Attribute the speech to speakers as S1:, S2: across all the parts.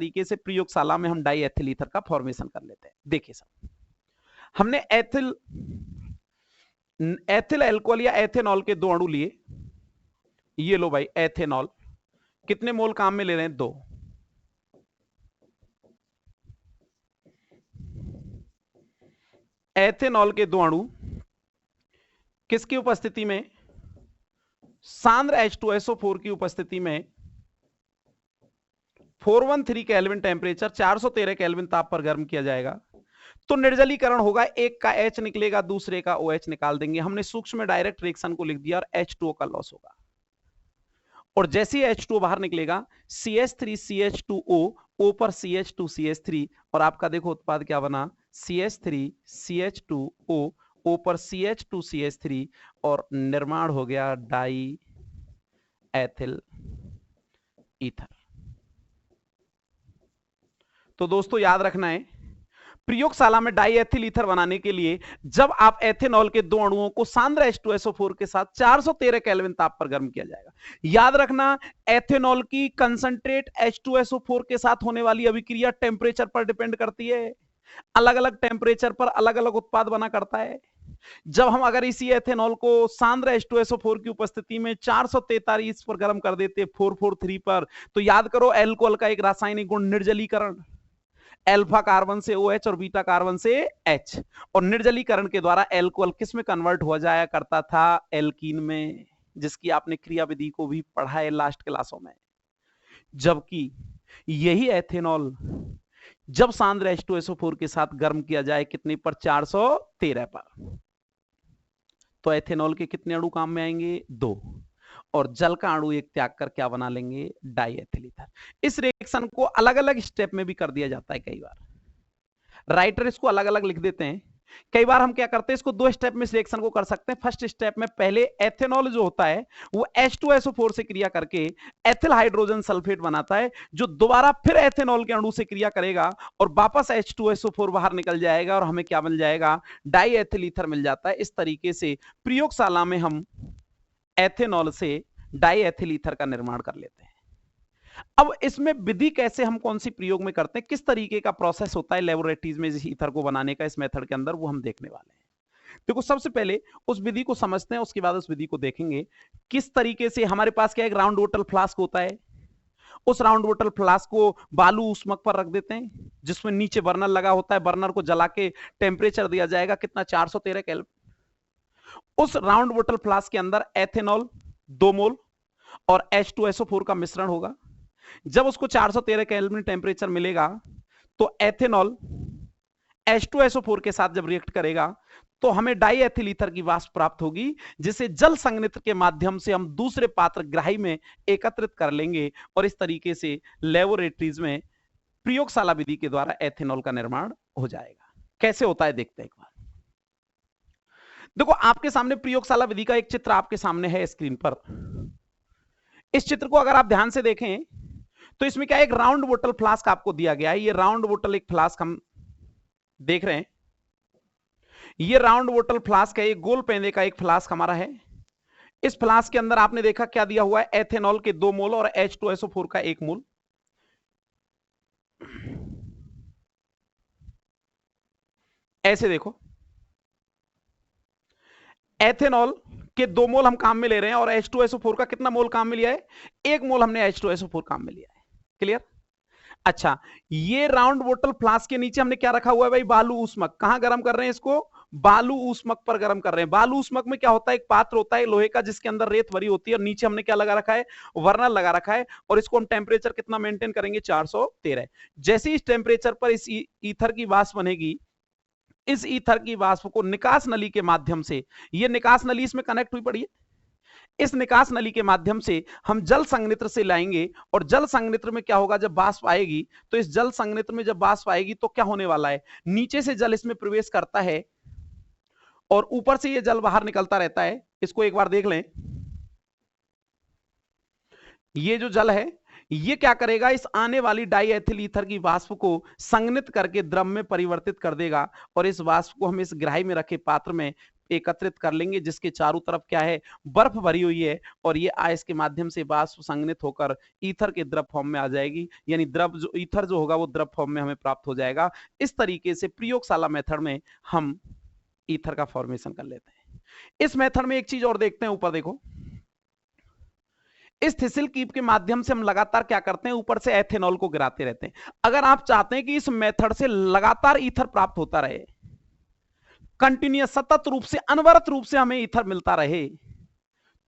S1: तरीके से प्रयोगशाला में हम डाई एथिल ईथर का फॉर्मेशन कर लेते हैं। देखिए साहब, हमने एथिल अल्कोहल या एथेनॉल के 2 अणु लिए। ये लो भाई एथेनॉल, कितने मोल काम में ले रहे हैं? 2। एथेनॉल के 2 अणु किसकी उपस्थिति में? सांद्र H2SO4 की उपस्थिति में 413 केल्विन टेम्परेचर, 413 केल्विन ताप पर गर्म किया जाएगा। तो निर्जलीकरण होगा, एक का H निकलेगा, दूसरे का OH निकाल देंगे। हमने सूक्ष्म में डायरेक्ट रिएक्शन को लिख दिया और H2O का लॉस होगा। और जैसे ही H2O बाहर निकलेगा, CH3CH2O, O पर CH2CH3, और आपका देखो उत्पाद क्या बना? CH3CH2O, O पर CH2CH3, और निर्माण हो गया डाई एथिल ईथर। तो दोस्तों याद रखना है, प्रयोगशाला में डाई एथिल ईथर बनाने के लिए जब आप एथेनॉल के 2 अणुओं को सांद्र H2SO4 के साथ 413 केल्विन ताप पर गर्म किया जाएगा। याद रखना, एथेनॉल की कंसंट्रेट H2SO4 के साथ होने वाली अभिक्रिया टेम्परेचर पर डिपेंड करती है। अलग अलग टेम्परेचर पर अलग अलग उत्पाद बना करता है। जब हम अगर इसी एथेनॉल को सांद्र H2SO4 की उपस्थिति में 443 पर गर्म कर देते 443 पर, तो याद करो अल्कोहल का एक रासायनिक गुण निर्जलीकरण, अल्फा कार्बन से OH और बीटा कार्बन से H, और निर्जलीकरण के द्वारा अल्कोहल किस में कन्वर्ट हो जाया करता था? एल्कीन में, जिसकी आपने क्रियाविधि को भी पढ़ा है लास्ट क्लासों में। जबकि यही एथेनॉल जब सांद्र H2SO4 के साथ गर्म किया जाए कितने पर? 413 पर, तो एथेनॉल के कितने अणु काम में आएंगे? 2, और जल का अणु एक त्याग कर क्या बना लेंगे? Die ethyl ether. इस रिएक्शन को अलग अलग स्टेप में भी कर दिया जाता है। कई बार राइटर इसको अलग अलग लिख देते हैं, कई बार हम क्या करते हैं, इसको 2 स्टेप में इस रिएक्शन को कर सकते हैं। फर्स्ट स्टेप में पहले एथेनॉल जो होता है वो H2SO4 से क्रिया करके एथिल हाइड्रोजन सल्फेट बनाता है, जो दोबारा फिर एथेनॉल के अणु से क्रिया करेगा और वापस H2SO4 बाहर निकल जाएगा और हमें क्या मिल जाएगा? डाई एथिल ईथर मिल जाता है। इस तरीके से प्रयोगशाला में हम एथेनॉल से डाई एथिल ईथर का निर्माण कर लेते हैं। अब इसमें विधि कैसे, हम कौन सी प्रयोग में करते हैं, किस तरीके का प्रोसेस होता है लेबोरेटरीज में इस ईथर को बनाने का, इस मेथड के अंदर, वो हम देखने वाले हैं। देखो सबसे पहले उस विधि को समझते हैं, उसके बाद उस विधि को देखेंगे किस तरीके से। हमारे पास क्या एक राउंड बोतल फ्लास्क होता है, उस राउंड बोतल फ्लास्क को बालू ऊष्मक पर रख देते हैं, जिसमें नीचे बर्नर लगा होता है। बर्नर को जला के टेम्परेचर दिया जाएगा कितना? 413 केल्विन। उस राउंड बोतल फ्लास्क के अंदर एथेनॉल 2 मोल और H2SO4 का मिश्रण होगा। जब उसको 413 केल्विन टेम्परेचर मिलेगा तो एथेनॉल H2SO4 के साथ जब रिएक्ट करेगा तो हमें डाई एथिल ईथर की वाष्प प्राप्त होगी, जिसे जल संघनित्र के माध्यम से हम दूसरे पात्र ग्राही में एकत्रित कर लेंगे और इस तरीके से लेबोरेटरीज में प्रयोगशाला विधि के द्वारा एथेनॉल का निर्माण हो जाएगा। कैसे होता है देखते हैं एक बार। देखो आपके सामने प्रयोगशाला विधि का एक चित्र आपके सामने है स्क्रीन पर। इस चित्र को अगर आप ध्यान से देखें तो इसमें क्या एक राउंड बोतल फ्लास्क आपको दिया गया है। ये राउंड बोतल एक फ्लास्क हम देख रहे हैं, ये राउंड बोतल फ्लास्क है, ये गोल पेंदे का एक फ्लास्क हमारा है। इस फ्लास्क के अंदर आपने देखा क्या दिया हुआ है? एथेनॉल के 2 मोल और H2SO4 का 1 मोल। ऐसे देखो, एथेनॉल के 2 मोल हम काम में ले रहे हैं और H2SO4 का कितना मोल काम में लिया है? 1 मोल हमने H2SO4 काम में लिया है। क्लियर? अच्छा, ये राउंड बोतल फ्लास्क के नीचे हमने क्या रखा हुआ है भाई? बालू ऊष्मक। कहां गर्म कर रहे हैं इसको? बालू ऊष्मक पर गर्म कर रहे हैं। बालू ऊष्मक में क्या होता है? एक पात्र होता है लोहे का जिसके अंदर रेत भरी होती है और नीचे हमने क्या लगा रखा है? बर्नर लगा रखा है, और इसको हम टेम्परेचर कितना मेंटेन करेंगे? 413। जैसे ही इस टेम्परेचर पर इस ईथर की वाष्प बनेगी, इस ईथर की वाष्प को निकास नली के माध्यम से, ये निकास नली इसमें कनेक्ट हुई पड़ी है, इस निकास नली के माध्यम से हम जल संघनित्र से लाएंगे। और जल संघनित्र में क्या होगा? जब वाष्प आएगी तो इस जल संघनित्र में जब वाष्प आएगी तो क्या होने वाला है? नीचे से जल इसमें प्रवेश करता है और ऊपर से ये जल बाहर निकलता रहता है। इसको एक बार देख लें, ये जो जल है ये क्या करेगा? इस आने वाली डाई एथिल ईथर की वाष्प को संघनित करके द्रव में परिवर्तित कर देगा और इस वाष्प को हम इस ग्राही में रखे पात्र में एकत्रित कर लेंगे जिसके चारों तरफ क्या है, बर्फ भरी हुई है, और ये आइस के माध्यम से वाष्प संघनित होकर ईथर के द्रव फॉर्म में आ जाएगी, यानी द्रव जो ईथर जो होगा वो द्रव फॉर्म में हमें प्राप्त हो जाएगा। इस तरीके से प्रयोगशाला मेथड में हम ईथर का फॉर्मेशन कर लेते हैं। इस मेथड में एक चीज और देखते हैं, ऊपर देखो, इस थिसिल कीप के माध्यम से हम लगातार क्या करते हैं, ऊपर से एथेनॉल को गिराते रहते हैं। अगर आप चाहते हैं कि इस मेथड से लगातार ईथर प्राप्त होता रहे, कंटिन्यूअस सतत रूप से अनवरत रूप से हमें ईथर मिलता रहे,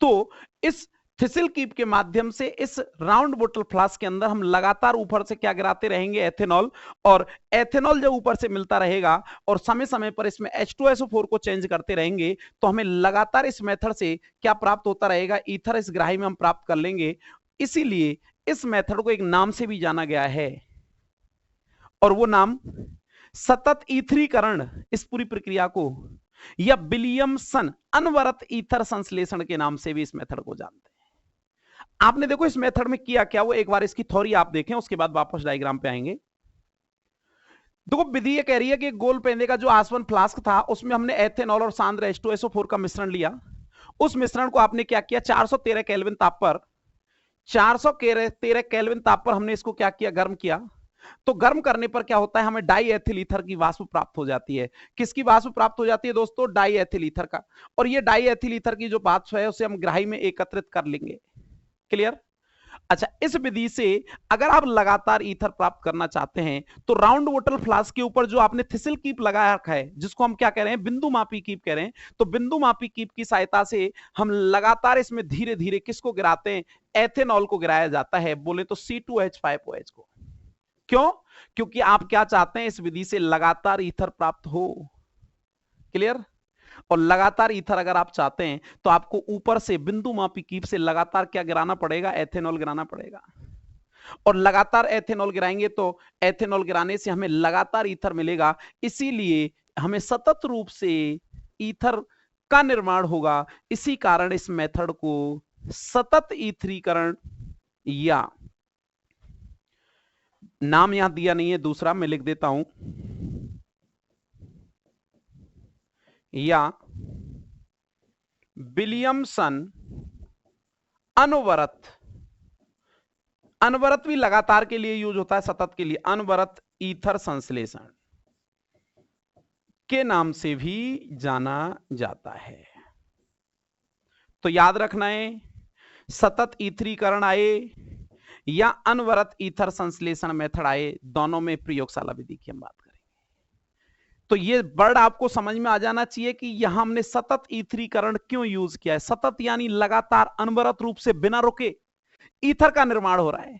S1: तो इस थिसिल कीप के माध्यम से इस राउंड बोतल फ्लास्क के अंदर हम लगातार ऊपर से क्या गिराते रहेंगे, एथेनॉल, और एथेनॉल जब ऊपर से मिलता रहेगा और समय समय पर इसमें H2SO4 को चेंज करते रहेंगे, तो हमें लगातार इस मेथड से क्या प्राप्त होता रहेगा, ईथर इस ग्राही में हम प्राप्त कर लेंगे। इसीलिए इस मेथड को एक नाम से भी जाना गया है, और वो नाम सतत ईथरीकरण, इस पूरी प्रक्रिया को, या विलियमसन अनवरत ईथर संश्लेषण के नाम से भी इस मेथड को जानते हैं। आपने देखो इस मेथड में किया क्या, वो एक बार इसकी थ्योरी आप देखें, उसके बाद वापस डायग्राम पे आएंगे। देखो विधि ये कह रही है कि गोल पेंदे का जो आसवन फ्लास्क था उसमें हमने एथेनॉल और सांद्र H2SO4 का मिश्रण लिया। उस मिश्रण को आपने क्या किया, 413 केल्विन ताप पर, 413 केल्विन ताप पर हमने इसको क्या किया, गर्म किया। तो गर्म करने पर क्या होता है, हमें डाई एथिल ईथर की वाष्प प्राप्त हो जाती है। किसकी वाष्प प्राप्त हो जाती है दोस्तों, डाई एथिल ईथर का। और ये डाई एथिल ईथर की जो वाष्प है उसे हम ग्राही में एकत्रित कर लेंगे। क्लियर? अच्छा, इस विधि से अगर आप लगातार ईथर प्राप्त करना चाहते हैं तो राउंड बोतल फ्लास्क के ऊपर जो आपने थिसिल कीप लगाया रखा है, जिसको हम क्या कह रहे हैं, बिंदु मापी कीप कह रहे हैं, तो बिंदु मापी कीप की सहायता से हम लगातार इसमें धीरे धीरे किसको गिराते हैं, एथेनॉल को गिराया जाता है, बोले तो C2H5OH को। क्यों? क्योंकि आप क्या चाहते हैं, इस विधि से लगातार ईथर प्राप्त हो। क्लियर? और लगातार ईथर अगर आप चाहते हैं तो आपको ऊपर से बिंदु मापी कीप से लगातार क्या गिराना पड़ेगा, एथेनॉल गिराना पड़ेगा। और लगातार एथेनॉल गिराएंगे तो एथेनॉल गिराने से हमें लगातार ईथर मिलेगा, इसीलिए हमें सतत रूप से ईथर का निर्माण होगा। इसी कारण इस मेथड को सतत ईथरीकरण, या नाम यहां दिया नहीं है, दूसरा मैं लिख देता हूं, या विलियमसन अनवरत, अनवरत भी लगातार के लिए यूज होता है, सतत के लिए अनवरत ईथर संश्लेषण के नाम से भी जाना जाता है। तो याद रखना है, सतत ईथरीकरण आए या अनवरत ईथर संश्लेषण मेथड आए, दोनों में प्रयोगशाला विधि की हम बात करेंगे। तो ये वर्ड आपको समझ में आ जाना चाहिए कि यहां हमने सतत ईथरीकरण क्यों यूज किया है। सतत यानी लगातार अनवरत रूप से बिना रुके ईथर का निर्माण हो रहा है,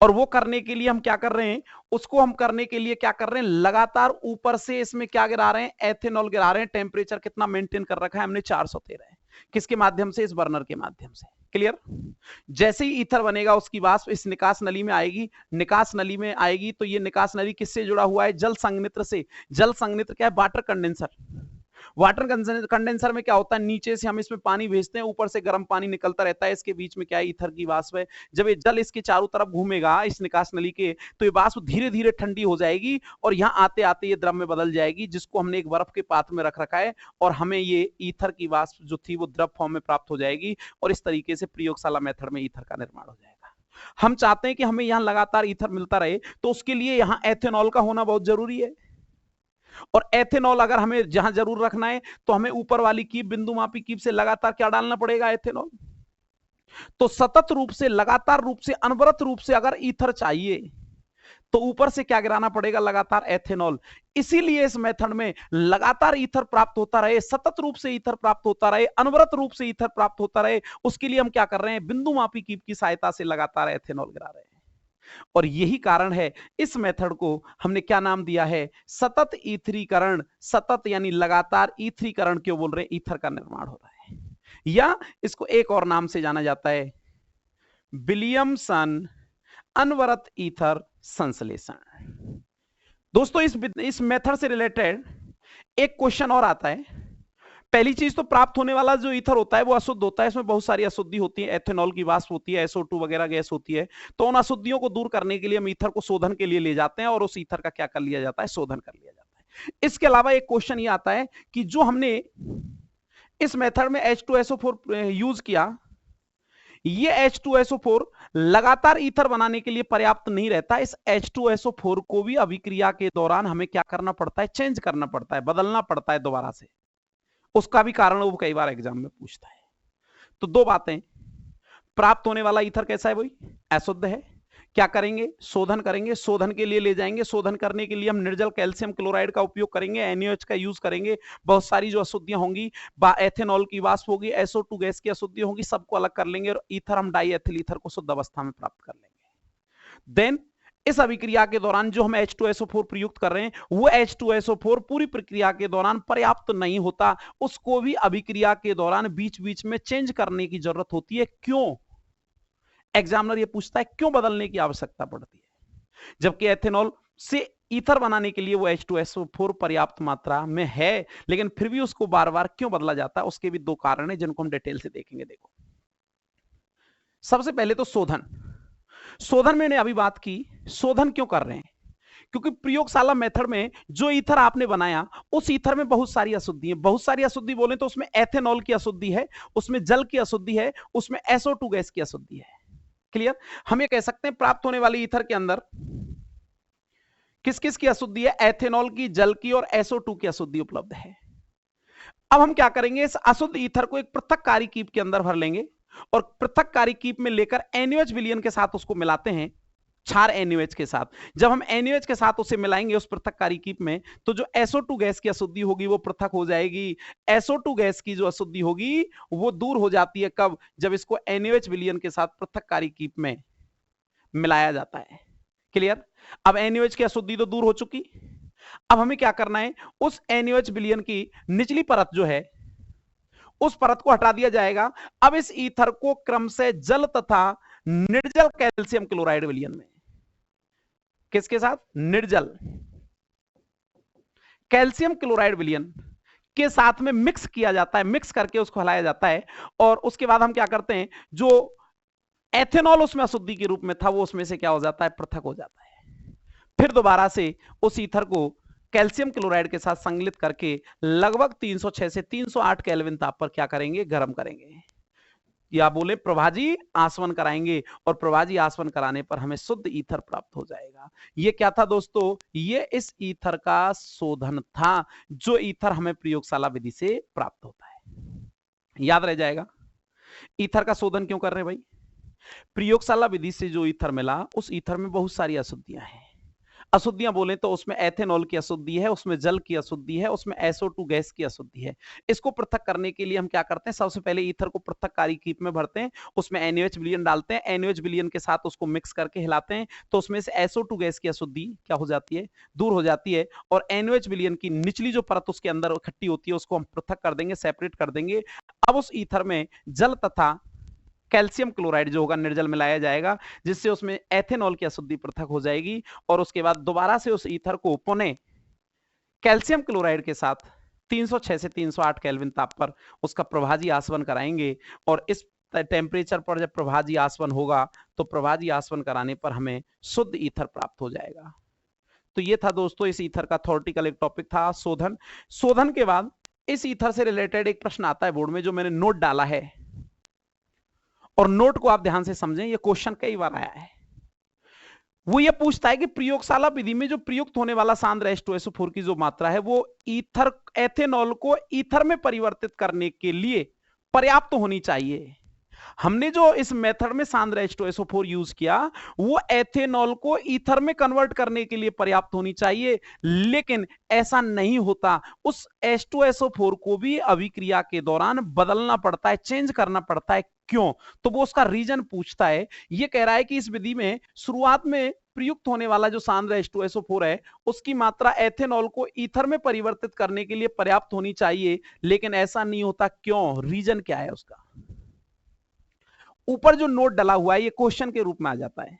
S1: और वो करने के लिए हम क्या कर रहे हैं, उसको हम करने के लिए क्या कर रहे हैं, लगातार ऊपर से इसमें क्या गिरा रहे हैं, एथेनॉल गिरा रहे हैं। टेम्परेचर कितना मेंटेन कर रखा है हमने, 413। किसके माध्यम से, इस बर्नर के माध्यम से। क्लियर? जैसे ही ईथर बनेगा उसकी वाष्प इस निकास नली में आएगी, निकास नली में आएगी तो ये निकास नली किससे जुड़ा हुआ है, जल संघनित्र से। जल संघनित्र क्या है, वाटर कंडेंसर। वाटर कंडेंसर में क्या होता है, नीचे से हम इसमें पानी भेजते हैं, ऊपर से गर्म पानी निकलता रहता है, इसके बीच में क्या है, ईथर की वाष्प है। जब ये जल इसके चारों तरफ घूमेगा इस निकास नली के, तो ये वाष्प धीरे धीरे ठंडी हो जाएगी और यहाँ आते आते ये द्रव में बदल जाएगी, जिसको हमने एक बर्फ के पात्र में रख रखा है, और हमें ये ईथर की वाष्प जो थी वो द्रव फॉर्म में प्राप्त हो जाएगी, और इस तरीके से प्रयोगशाला मेथड में ईथर का निर्माण हो जाएगा। हम चाहते हैं कि हमें यहाँ लगातार ईथर मिलता रहे, तो उसके लिए यहाँ एथेनॉल का होना बहुत जरूरी है। और एथेनॉल अगर हमें जहां जरूर रखना है तो हमें ऊपर वाली कीप, बिंदु मापी कीप से लगातार क्या डालना पड़ेगा, एथेनॉल। तो सतत रूप से, लगातार रूप से, अनवरत रूप से अगर ईथर चाहिए तो ऊपर से क्या गिराना पड़ेगा, लगातार एथेनॉल। इसीलिए इस मेथड में लगातार ईथर प्राप्त होता रहे, सतत रूप से ईथर प्राप्त होता रहे, अनवरत रूप से ईथर प्राप्त होता रहे, उसके लिए हम क्या कर रहे हैं, बिंदु मापी कीप की सहायता से लगातार एथेनॉल गिरा रहे हैं। और यही कारण है इस मेथड को हमने क्या नाम दिया है, सतत ईथरीकरण। सतत यानी लगातार, ईथरीकरण क्यों बोल रहे हैं, ईथर का निर्माण हो रहा है। या इसको एक और नाम से जाना जाता है, विलियमसन अनवरत ईथर संश्लेषण। दोस्तों इस मेथड से रिलेटेड एक क्वेश्चन और आता है। पहली चीज तो प्राप्त होने वाला जो ईथर होता है वो अशुद्ध होता है, इसमें बहुत सारी अशुद्धि होती है, एथेनॉल की वाष्प होती है, SO2 वगैरह गैस होती है। तो उन अशुद्धियों को दूर करने के लिए हम ईथर को शोधन के लिए ले जाते हैं, और उस ईथर का क्या कर लिया जाता है, शोधन कर लिया जाता है। इसके अलावा एक क्वेश्चन ये आता है कि जो हमने इस मेथड में H2SO4 यूज किया, ये H2SO4 लगातार ईथर बनाने के लिए पर्याप्त नहीं रहता। इस H2SO4 को भी अभिक्रिया के दौरान हमें क्या करना पड़ता है, चेंज करना पड़ता है, बदलना पड़ता है दोबारा से। उसका भी कारण वो कई बार एग्जाम में पूछता है। तो दो बातें, प्राप्त होने वाला ईथर कैसा है, वही अशुद्ध है। क्या करेंगे, शोधन करेंगे। शोधन के लिए ले जाएंगे, शोधन करने के लिए हम निर्जल कैल्शियम क्लोराइड का उपयोग करेंगे, NaOH का यूज करेंगे। बहुत सारी जो अशुद्धियां होंगी, एथेनॉल की वाष्प होगी, SO2 गैस की अशुद्धि होगी, सबको अलग कर लेंगे और ईथर हम डाई एथिल ईथर को शुद्ध अवस्था में प्राप्त कर लेंगे। देन इस अभिक्रिया के दौरान जो हम H2SO4 प्रयुक्त कर रहे हैं, वो H2SO4 पूरी प्रक्रिया के दौरान पर्याप्त नहीं होता, उसको भी अभिक्रिया के दौरान बीच बीच में चेंज करने की जरूरत होती है। क्यों? एग्जामिनर ये पूछता है क्यों बदलने की आवश्यकता पड़ती है, जबकि एथेनॉल से ईथर बनाने के लिए वो H2SO4 पर्याप्त मात्रा में है, लेकिन फिर भी उसको बार बार क्यों बदला जाता है, उसके भी दो कारण हैं जिनको हम डिटेल से देखेंगे। देखो, सबसे पहले तो शोधन। शोधन मैंने अभी बात की, शोधन क्यों कर रहे हैं? क्योंकि प्रयोगशाला मेथड में जो ईथर आपने बनाया, उस ईथर में बहुत सारी अशुद्धि है। बहुत सारी अशुद्धि बोले तो उसमें एथेनॉल की अशुद्धि है, उसमें जल की अशुद्धि है, उसमें SO2 गैस की अशुद्धि है। क्लियर? हम ये कह सकते हैं प्राप्त होने वाले ईथर के अंदर किस किस की अशुद्धि है, एथेनॉल की, जल की और SO2 की अशुद्धि उपलब्ध है। अब हम क्या करेंगे, इस अशुद्ध ईथर को एक पृथककारी कीप के अंदर भर लेंगे और पृथककारी कीप में लेकर NaOH विलयन के साथ उसको मिलाते हैं, क्षार NaOH के साथ। जब हम NaOH के साथ उसे मिलाएंगे उस पृथककारी कीप में, तो जो SO2 गैस की अशुद्धि होगी वो पृथक हो जाएगी। SO2 गैस की जो अशुद्धि होगी वो दूर हो जाती है। कब? जब इसको NaOH विलयन के साथ पृथककारी कीप में मिलाया जाता है। क्लियर? अब NaOH की अशुद्धि तो दूर हो चुकी। अब हमें क्या करना है, उस NaOH विलयन की निचली परत जो है, उस परत को हटा दिया जाएगा। अब इस ईथर को क्रम से जल तथा निर्जल कैल्शियम क्लोराइड विलयन में, किसके साथ? निर्जल कैल्शियम क्लोराइड विलयन के साथ में मिक्स किया जाता है, मिक्स करके उसको हलाया जाता है। और उसके बाद हम क्या करते हैं, जो एथेनॉल उसमें अशुद्धि के रूप में था वो उसमें से क्या हो जाता है, पृथक हो जाता है। फिर दोबारा से उस ईथर को कैल्शियम क्लोराइड के साथ संकलित करके लगभग 306 से 308 केल्विन ताप पर क्या करेंगे, गर्म करेंगे, या बोले प्रभाजी आसवन कराएंगे। और प्रभाजी आसवन कराने पर हमें शुद्ध ईथर प्राप्त हो जाएगा। ये क्या था दोस्तों, ये इस ईथर का शोधन था, जो ईथर हमें प्रयोगशाला विधि से प्राप्त होता है। याद रह जाएगा, ईथर का शोधन क्यों कर रहे हैं भाई? प्रयोगशाला विधि से जो ईथर मिला, उस ईथर में बहुत सारी अशुद्धियां हैं। अशुद्धियां बोले तो उसमें एथेनॉल की अशुद्धि है, उसमें जल की अशुद्धि है, उसमें SO2 गैस की अशुद्धि है। इसको पृथक करने के लिए हम क्या करते हैं, सबसे पहले ईथर को पृथककारी कीप में भरते हैं, उसमें NaOH विलयन डालते हैं, NaOH विलयन के साथ उसको मिक्स करके हिलाते हैं, तो उसमें से SO2 गैस की अशुद्धि क्या हो जाती है, दूर हो जाती है। और NaOH विलयन की निचली जो परत उसके अंदर इकट्ठी होती है उसको हम पृथक कर देंगे, सेपरेट कर देंगे। अब उस ईथर में जल तथा कैल्शियम क्लोराइड जो होगा निर्जल मिलाया जाएगा, जिससे उसमें एथेनॉल की अशुद्धि पृथक हो जाएगी। और उसके बाद दोबारा से उस ईथर को पुनः कैल्शियम क्लोराइड के साथ 306 से 308 केल्विन ताप पर उसका प्रभाजी आसवन कराएंगे। और इस टेम्परेचर पर जब प्रभाजी आसवन होगा तो प्रभाजी आसवन कराने पर हमें शुद्ध ईथर प्राप्त हो जाएगा। तो ये था दोस्तों इस ईथर का थ्योरेटिकल एक टॉपिक था, शोधन। शोधन के बाद इस ईथर से रिलेटेड एक प्रश्न आता है बोर्ड में, जो मैंने नोट डाला है, और नोट को आप ध्यान से समझें, ये क्वेश्चन कई बार आया है। वो ये पूछता है कि प्रयोगशाला विधि में जो प्रयुक्त होने वाला सांद्र H2SO4 की जो मात्रा है वो ईथर एथेनॉल को ईथर में परिवर्तित करने के लिए पर्याप्त होनी चाहिए। हमने जो इस मेथड में सांद्र H2SO4 यूज किया वो एथेनॉल को ईथर में कन्वर्ट करने के लिए पर्याप्त होनी चाहिए, लेकिन ऐसा नहीं होता। उस H2SO4 को भी अभिक्रिया के दौरान बदलना पड़ता है, चेंज करना पड़ता है। क्यों? तो वो उसका रीजन पूछता है। ये कह रहा है कि इस विधि में शुरुआत में प्रयुक्त होने वाला जो सांद्र H2SO4 है उसकी मात्रा एथेनॉल को ईथर में परिवर्तित करने के लिए पर्याप्त होनी चाहिए, लेकिन ऐसा नहीं होता। क्यों? रीजन क्या है उसका? ऊपर जो नोट डला हुआ है ये क्वेश्चन के रूप में आ जाता है।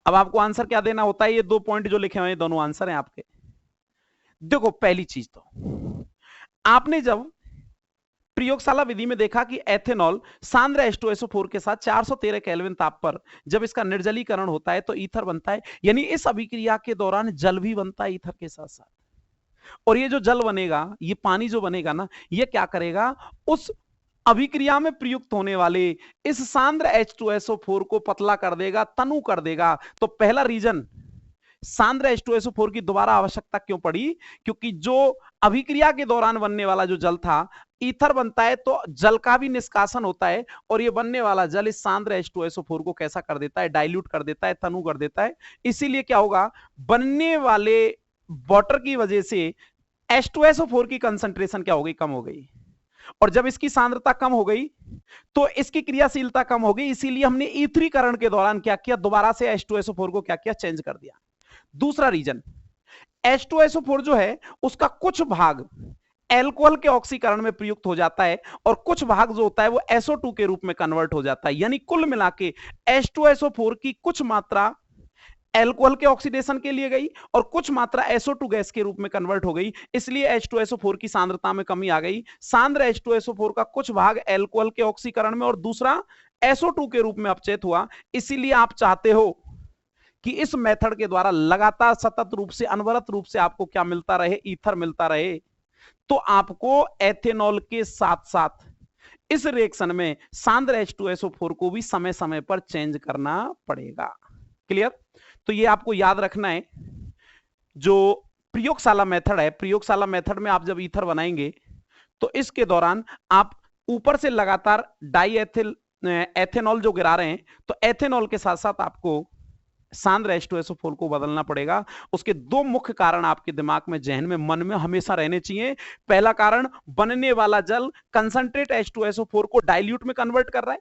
S1: अब आपको आंसर क्या देना होता है, ये 2 पॉइंट जो लिखे हुए हैं दोनों आंसर हैं आपके। देखो, पहली चीज तो आपने जब प्रयोगशाला विधि में देखा कि एथेनॉल सांद्र H2SO4 के साथ 413 केल्विन ताप पर जब इसका निर्जलीकरण होता है तो ईथर बनता है, यानी इस अभिक्रिया के दौरान जल भी बनता है ईथर के साथ साथ। और ये जो जल बनेगा, ये पानी जो बनेगा ना, ये क्या करेगा, उस अभिक्रिया में प्रयुक्त होने वाले इस सांद्र H2SO4 को पतला कर देगा, तनु कर देगा। तो पहला रीजन सांद्र H2SO4 की दोबारा आवश्यकता क्यों पड़ी, क्योंकि जो अभिक्रिया के दौरान बनने वाला जो जल था, ईथर बनता है तो जल का भी निष्कासन होता है, और ये बनने वाला जल इस सांद्र H2SO4 को कैसा कर देता है, डाइल्यूट कर देता है, तनु कर देता है। इसीलिए क्या होगा, बनने वाले वाटर की वजह से H2SO4 की कंसंट्रेशन क्या हो गई, कम हो गई, और जब इसकी सांद्रता कम हो गई तो इसकी क्रियाशीलता कम हो गई। इसीलिए हमने ईथरीकरण के दौरान क्या किया, दोबारा से H2SO4 को क्या किया, चेंज कर दिया। दूसरा रीजन, H2SO4 जो है उसका कुछ भाग एल्कोहल के ऑक्सीकरण में प्रयुक्त हो जाता है, और कुछ भाग जो होता है वो SO2 के रूप में कन्वर्ट हो जाता है। यानी कुल मिला के H2SO4 की कुछ मात्रा एल्कोहल के ऑक्सीडेशन के लिए गई और कुछ मात्रा SO2 गैस के रूप में कन्वर्ट हो गई। इसलिए H2SO4 की सांद्रता में कमी आ गई। सांद्र H2SO4 का कुछ भाग एल्कोहल के ऑक्सीकरण में और दूसरा SO2 के रूप में अपचयित हुआ। इसीलिए आप चाहते हो कि इस मेथड के द्वारा लगातार सतत रूप से, अनवरत रूप से आपको क्या मिलता रहे, ईथर मिलता रहे। तो आपको एथेनॉल के साथ साथ इस रिएक्शन में सांद्र H2SO4 को भी समय समय पर चेंज करना पड़ेगा। क्लियर? तो ये आपको याद रखना है। जो प्रयोगशाला मेथड है, प्रयोगशाला मेथड में आप जब ईथर बनाएंगे तो इसके दौरान आप ऊपर से लगातार एथेनॉल जो गिरा रहे हैं, तो एथेनॉल के साथ साथ आपको सांद्र H2SO4 को बदलना पड़ेगा। उसके दो मुख्य कारण आपके दिमाग में, जहन में, मन में हमेशा रहने चाहिए। पहला कारण, बनने वाला जल कंसंट्रेट H2SO4 को डाइल्यूट में कन्वर्ट कर रहा है,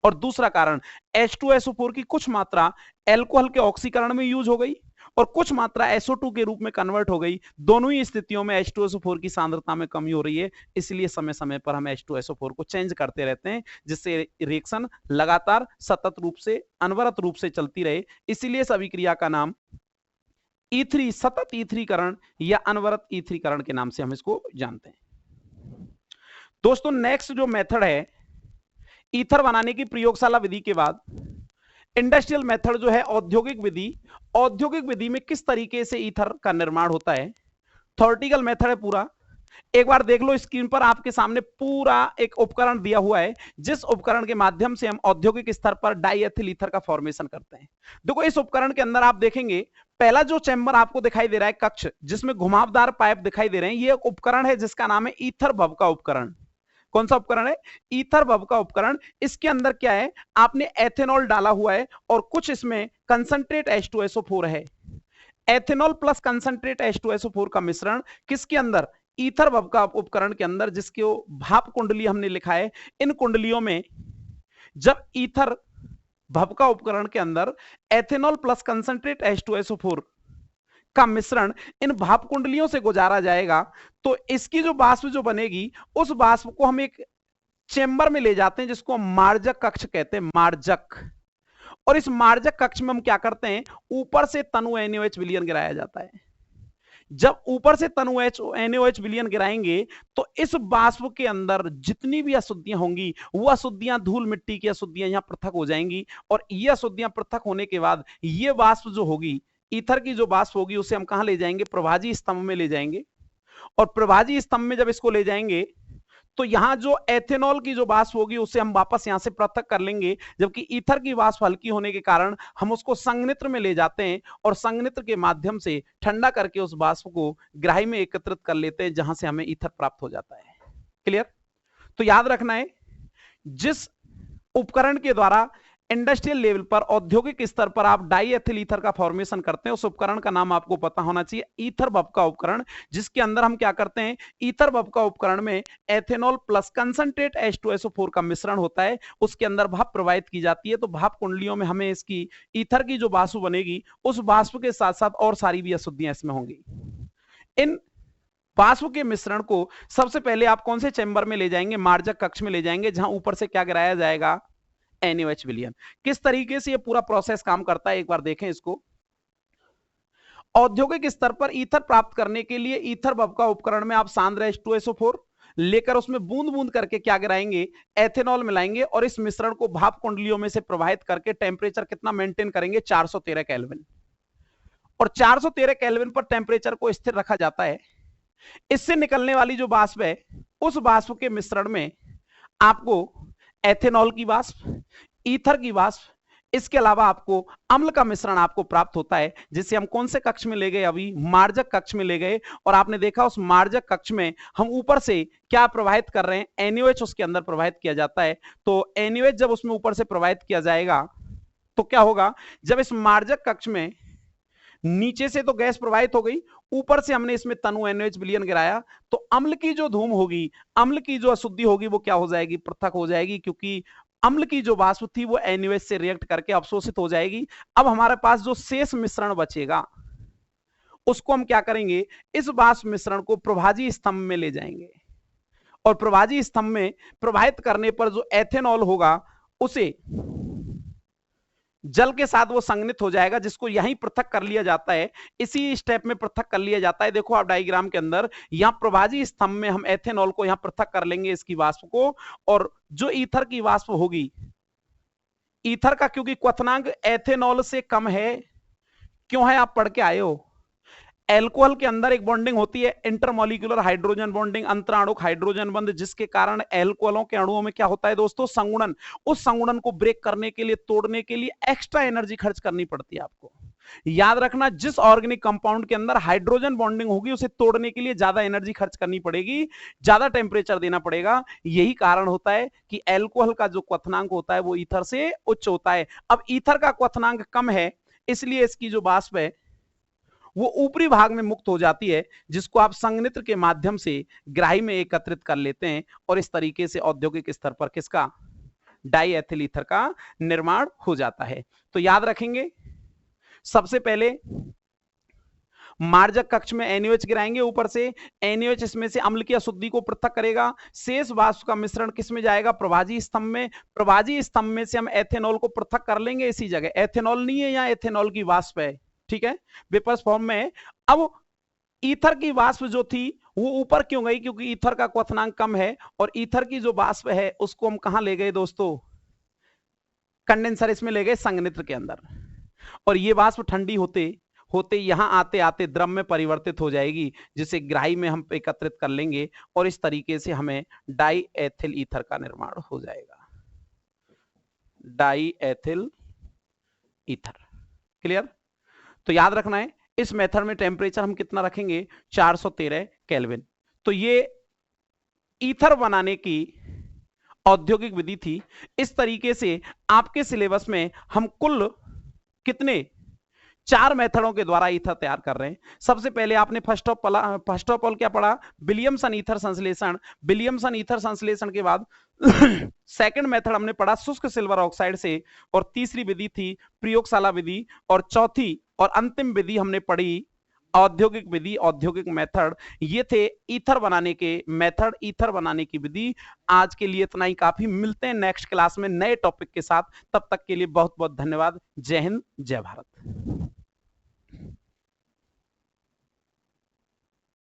S1: और दूसरा कारण H2SO4 की कुछ मात्रा एल्कोहल के ऑक्सीकरण में यूज हो गई और कुछ मात्रा SO2 के रूप में कन्वर्ट हो गई। दोनों ही स्थितियों में H2SO4 की सांद्रता में कमी हो रही है। इसलिए समय समय पर हम H2SO4 को चेंज करते रहते हैं, जिससे रिएक्शन लगातार सतत रूप से, अनवरत रूप से चलती रहे। इसीलिए इस अभिक्रिया का नाम E3, सतत ईथरीकरण या अनवरत ईथरीकरण के नाम से हम इसको जानते हैं। दोस्तों, नेक्स्ट जो मेथड है ईथर बनाने की प्रयोगशाला विधि के बाद, इंडस्ट्रियल मेथड जो है औद्योगिक विधि। औद्योगिक विधि में किस तरीके से ईथर का निर्माण होता है, थ्योरेटिकल मेथड है पूरा। एक बार देख लो, स्क्रीन पर आपके सामने पूरा एक उपकरण दिया हुआ है, जिस उपकरण के माध्यम से हम औद्योगिक स्तर पर डाईएथिल ईथर का फॉर्मेशन करते हैं। देखो, इस उपकरण के अंदर आप देखेंगे, पहला जो चैम्बर आपको दिखाई दे रहा है, कक्ष जिसमें घुमावदार पाइप दिखाई दे रहे हैं, ये एक उपकरण है जिसका नाम है ईथर भव का उपकरण। कौन सा उपकरण है? ईथर भव का उपकरण। इसके अंदर क्या है, आपने एथेनॉल डाला हुआ है और कुछ इसमें कंसंट्रेट H2SO4 है। एथेनॉल प्लस कंसंट्रेट H2SO4 का मिश्रण किसके अंदर? ईथर भव का उपकरण के अंदर, जिसके भाप कुंडली हमने लिखा है। इन कुंडलियों में जब ईथर भव का उपकरण के अंदर एथेनॉल प्लस कंसंट्रेट H2SO4 का मिश्रण इन भाप कुंडलियों से गुजारा जाएगा, तो इसकी जो वाष्प जो बनेगी, उस वाष्प को हम एक चेंबर में ले जाते हैं जिसको मार्जक कक्ष कहते हैं, मार्जक। और इस मार्जक कक्ष में हम क्या करते हैं, ऊपर से तनु NaOH विलयन गिराया जाता है। जब ऊपर से तनु NaOH विलयन गिराएंगे तो इस वाष्प के अंदर जितनी भी अशुद्धियां होंगी, वो अशुद्धियां, धूल मिट्टी की अशुद्धियां यहां पृथक हो जाएंगी। और ये अशुद्धियां पृथक होने के बाद ये वाष्प जो होगी, ईथर की जो वाष्प होगी, उसे हम कहां ले जाएंगे? प्रभाजी स्तंभ में ले जाएंगे। और प्रभाजी स्तंभ में जब इसको ले जाएंगे तो यहां जो एथेनॉल की जो वाष्प होगी उसे हम वापस यहां से पृथक कर लेंगे, जबकि ईथर की वाष्प हल्की होने के कारण हम उसको संघनित्र में ले जाते हैं और संघनित्र के माध्यम से ठंडा करके उस वाष्प को ग्राही में एकत्रित कर लेते हैं, जहां से हमें ईथर प्राप्त हो जाता है। क्लियर? तो याद रखना है, जिस उपकरण के द्वारा इंडस्ट्रियल लेवल पर, औद्योगिक स्तर पर आप डाईएथिल ईथर का फॉर्मेशन करते हैं, उस उपकरण का नाम आपको पता होना चाहिए, ईथर भव का उपकरण। जिसके अंदर हम क्या करते हैं, ईथर भव का उपकरण में एथेनॉल प्लस कंसंट्रेट H2SO4 का मिश्रण होता है, उसके अंदर भाप प्रवाहित की जाती है। तो भाप कुंडलियों में हमें इसकी ईथर की जो वाष्प बनेगी, उस वाष्प के साथ साथ और सारी भी अशुद्धियां इसमें होंगी। इन वाष्प के मिश्रण को सबसे पहले आप कौन से चैम्बर में ले जाएंगे? मार्जक कक्ष में ले जाएंगे, जहां ऊपर से क्या गिराया जाएगा? NaOH विलयन। किस तरीके से ये पूरा प्रोसेस काम करता है, एक बार देखें इसको। औद्योगिक स्तर पर ईथर प्राप्त करने के लिए ईथर भव का उपकरण में आप सांद्र H2SO4 लेकर उसमें बूंद बूंद करके क्या गिराएंगे? एथेनॉल मिलाएंगे और इस मिश्रण को भाप कुंडलियों में से प्रवाहित करके टेम्परेचर कितना मेंटेन करेंगे? 413 केल्विन। और 413 केल्विन पर टेम्परेचर को स्थिर रखा जाता है। इससे निकलने वाली जो वाष्प है, उस वाष्प के मिश्रण में आपको एथेनॉल की वाष्प, ईथर की वाष्प, इसके अलावा आपको अम्ल का मिश्रण आपको प्राप्त होता है, जिसे हम कौन से कक्ष में ले गए, अभी मार्जक कक्ष में ले गए। और आपने देखा उस मार्जक कक्ष में हम ऊपर से क्या प्रवाहित कर रहे हैं, NaOH उसके अंदर प्रवाहित किया जाता है। तो NaOH जब उसमें ऊपर से प्रवाहित किया जाएगा तो क्या होगा, जब इस मार्जक कक्ष में नीचे से तो गैस प्रवाहित हो गई, ऊपर से हमने इसमें तनु NaOH विलयन गिराया, तो अम्ल की जो धूम होगी, अम्ल की जो अशुद्धि होगी वो क्या हो जाएगी, पृथक हो जाएगी, क्योंकि अम्ल की जो वाष्प थी वो NaOH से रिएक्ट करके अवशोषित हो जाएगी। अब हमारे पास जो शेष मिश्रण बचेगा उसको हम क्या करेंगे, इस वाष्प मिश्रण को प्रभाजी स्तंभ में ले जाएंगे और प्रभाजी स्तंभ में प्रवाहित करने पर जो एथेनॉल होगा उसे जल के साथ वो संघनित हो जाएगा, जिसको यहीं पृथक कर लिया जाता है, इसी स्टेप में पृथक कर लिया जाता है। देखो आप डायग्राम के अंदर, यहां प्रभाजी स्तंभ में हम एथेनॉल को यहां पृथक कर लेंगे, इसकी वाष्प को, और जो ईथर की वाष्प होगी, ईथर का क्योंकि क्वथनांक एथेनॉल से कम है, क्यों है, आप पढ़ के आए हो, एल्कोहल के अंदर एक बॉन्डिंग होती है इंटरमॉलिक्यूलर हाइड्रोजन बॉन्डिंग, अंतराणुक हाइड्रोजन बंध, जिसके कारण एल्कोहलों के अणुओं में क्या होता है दोस्तों, संगुणन। उस संगुणन को ब्रेक करने के लिए, तोड़ने के लिए एक्स्ट्रा एनर्जी खर्च करनी पड़ती है आपको। याद रखना, जिस ऑर्गेनिक कंपाउंड के अंदर हाइड्रोजन बॉन्डिंग होगी उसे तोड़ने के लिए ज्यादा एनर्जी खर्च करनी पड़ेगी, ज्यादा टेम्परेचर देना पड़ेगा। यही कारण होता है कि एल्कोहल का जो क्वथनांक होता है वो ईथर से उच्च होता है। अब ईथर का क्वथनांक कम है, इसलिए इसकी जो वाष्प है वो ऊपरी भाग में मुक्त हो जाती है, जिसको आप संघनित्र के माध्यम से ग्राही में एकत्रित कर लेते हैं, और इस तरीके से औद्योगिक स्तर पर किसका, डाई एथिल ईथर का निर्माण हो जाता है। तो याद रखेंगे, सबसे पहले मार्जक कक्ष में NaOH गिराएंगे ऊपर से, NaOH इसमें से अम्ल की अशुद्धि को पृथक करेगा, शेष वाष्प का मिश्रण किस में जाएगा, प्रभाजी स्तंभ में, प्रभाजी स्तंभ में से हम एथेनॉल को पृथक कर लेंगे, इसी जगह एथेनॉल नहीं है, यहाँ एथेनॉल की वाष्प है, ठीक है, वेपर्स फॉर्म में। अब ईथर की वाष्प जो थी वो ऊपर क्यों गई, क्योंकि ईथर का क्वथनांक कम है, और ईथर की जो वाष्प है उसको हम कहां ले गए दोस्तों, कंडेंसर इसमें ले गए संघनित्र के अंदर, और ये वाष्प ठंडी होते होते यहां आते आते द्रव में परिवर्तित हो जाएगी, जिसे ग्राही में हम एकत्रित कर लेंगे, और इस तरीके से हमें डाई एथिल ईथर का निर्माण हो जाएगा, डाई एथिल ईथर। क्लियर। तो याद रखना है, इस मेथड में टेम्परेचर हम कितना रखेंगे, 413 केल्विन। तो ये ईथर बनाने की औद्योगिक विधि थी। इस तरीके से आपके सिलेबस में हम कुल कितने 4 मेथडों के द्वारा ईथर तैयार कर रहे हैं। सबसे पहले आपने फर्स्ट ऑफ ऑल क्या पढ़ा, विलियमसन ईथर संश्लेषण। विलियमसन ईथर संश्लेषण के बाद सेकंड मेथड हमने पढ़ा शुष्क सिल्वर ऑक्साइड से, और तीसरी विधि थी प्रयोगशाला विधि, और चौथी और अंतिम विधि हमने पढ़ी औद्योगिक विधि, औद्योगिक मेथड। ये थे ईथर बनाने के मेथड, ईथर बनाने की विधि। आज के लिए इतना ही काफी, मिलते हैं नेक्स्ट क्लास में नए टॉपिक के साथ, तब तक के लिए बहुत बहुत धन्यवाद। जय हिंद, जय भारत।